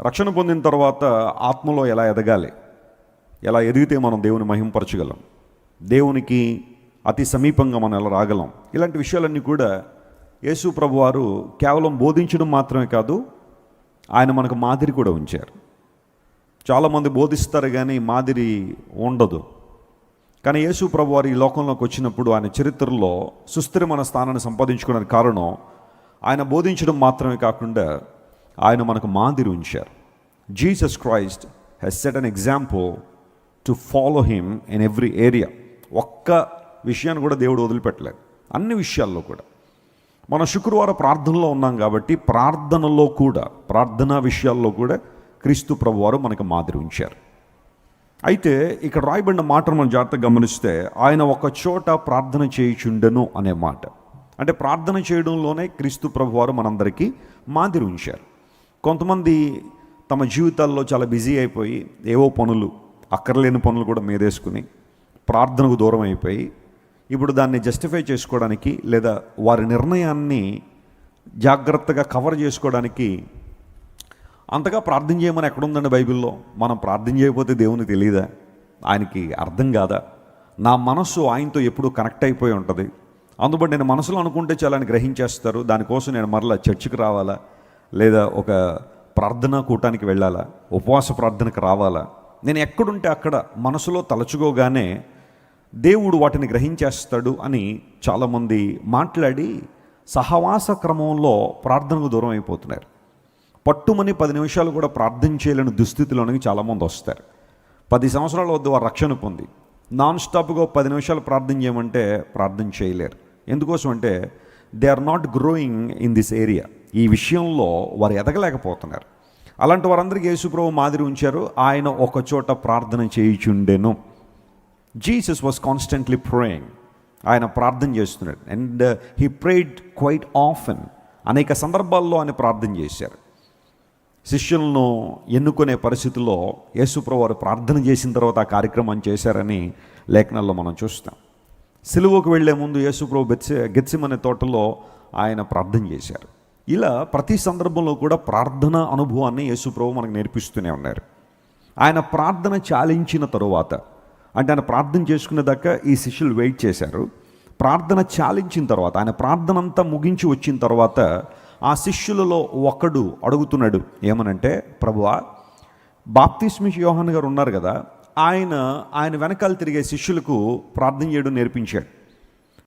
రక్షణ పొందిన తర్వాత ఆత్మలో ఎలా ఎదగాలి, ఎలా ఎదిగితే మనం దేవుని మహింపరచగలం, దేవునికి అతి సమీపంగా మనం ఎలా రాగలం, ఇలాంటి విషయాలన్నీ కూడా యేసు ప్రభువారు కేవలం బోధించడం మాత్రమే కాదు, ఆయన మనకు మాదిరి కూడా ఉంచారు. చాలామంది బోధిస్తారు కానీ మాదిరి ఉండదు. కానీ యేసు ప్రభువారు ఈ లోకంలోకి వచ్చినప్పుడు ఆయన చరిత్రలో సుస్థిరమైన స్థానాన్ని సంపాదించుకోవడానికి కారణం ఆయన బోధించడం మాత్రమే కాకుండా ఆయన మనకు మాదిరి ఉంచారు. Jesus Christ he's set an example to follow him in every area. ఒక్క విషయాన్ని కూడా దేవుడు వదిలిపెట్టలేదు, అన్ని విషయాల్లో కూడా. మనం శుక్రవారం ప్రార్థనలో ఉన్నాం కాబట్టి ప్రార్థనలో కూడా, ప్రార్థనా విషయాల్లో కూడా క్రీస్తు ప్రభువారు మనకు మాదిరి ఉంచారు. అయితే ఇక్కడ రాయబడిన మాటను మనం జాగ్రత్తగా గమనిస్తే ఆయన ఒక చోట ప్రార్థన చేయుచుండెను అనే మాట, అంటే ప్రార్థన చేయడంలోనే క్రీస్తు ప్రభువారు మనందరికీ మాదిరి ఉంచారు. కొంతమంది తమ జీవితాల్లో చాలా బిజీ అయిపోయి ఏవో పనులు, అక్కర్లేని పనులు కూడా మీదేసుకుని ప్రార్థనకు దూరం అయిపోయి ఇప్పుడు దాన్ని జస్టిఫై చేసుకోవడానికి లేదా వారి నిర్ణయాన్ని జాగ్రత్తగా కవర్ చేసుకోవడానికి అంతగా ప్రార్థన చేయమని ఎక్కడుందండి బైబిల్లో? మనం ప్రార్థన చేయకపోతే దేవునికి తెలియదా? ఆయనకి అర్థం కాదా? నా మనస్సు ఆయనతో ఎప్పుడూ కనెక్ట్ అయిపోయి ఉంటుంది, అందుబట్టి నేను మనసులో అనుకుంటే చాలా ఆయన గ్రహించేస్తారు. దానికోసం నేను మరలా చర్చికి రావాలా, లేదా ఒక ప్రార్థనా కూటానికి వెళ్ళాలా, ఉపవాస ప్రార్థనకు రావాలా? నేను ఎక్కడుంటే అక్కడ మనసులో తలచుకోగానే దేవుడు వాటిని గ్రహించేస్తాడు అని చాలామంది మాట్లాడి సహవాస క్రమంలో ప్రార్థనకు దూరం అయిపోతున్నారు. పట్టుమని 10 నిమిషాలు కూడా ప్రార్థన చేయలేని దుస్థితిలోనికి చాలామంది వస్తారు. 10 సంవత్సరాల వద్ద వారు రక్షణ పొంది నాన్ స్టాప్గా 10 నిమిషాలు ప్రార్థన చేయమంటే ప్రార్థన చేయలేరు. ఎందుకోసం అంటే they are not growing in this area. ఈ విషయంలో వారు ఎదగలేకపోతున్నారు. అలాంటి వారందరికీ యేసుప్రభు మాదిరి ఉంచారు. ఆయన ఒక చోట ప్రార్థన చేయుచుండెను. Jesus was constantly praying. ఆయన ప్రార్థన చేస్తున్నాడు. And he prayed quite often. అనేక సందర్భాల్లో ఆయన ప్రార్థన చేశారు. శిష్యులను ఎన్నుకునే పరిస్థితుల్లో యేసుప్రభు వారు ప్రార్థన చేసిన తర్వాత ఆ కార్యక్రమం చేశారని లేఖనాల్లో మనం చూస్తాం. సిలువకు వెళ్లే ముందు యేసుప్రభు గెత్సెమనే తోటలో ఆయన ప్రార్థన చేశారు. ఇలా ప్రతి సందర్భంలో కూడా ప్రార్థన అనుభవాన్ని యేసుప్రభు మనకు నేర్పిస్తూనే ఉన్నారు. ఆయన ప్రార్థన చాలించిన తరువాత, అంటే ఆయన ప్రార్థన చేసుకునేదాకా ఈ శిష్యులు వెయిట్ చేశారు. ప్రార్థన చాలించిన తర్వాత, ఆయన ప్రార్థన అంతా ముగించి వచ్చిన తర్వాత ఆ శిష్యులలో ఒకడు అడుగుతున్నాడు ఏమనంటే, ప్రభువా, బాప్తిస్మిష్ యోహాను గారు ఉన్నారు కదా, ఆయన వెనకాల తిరిగే శిష్యులకు ప్రార్థన చేయడం నేర్పించాడు.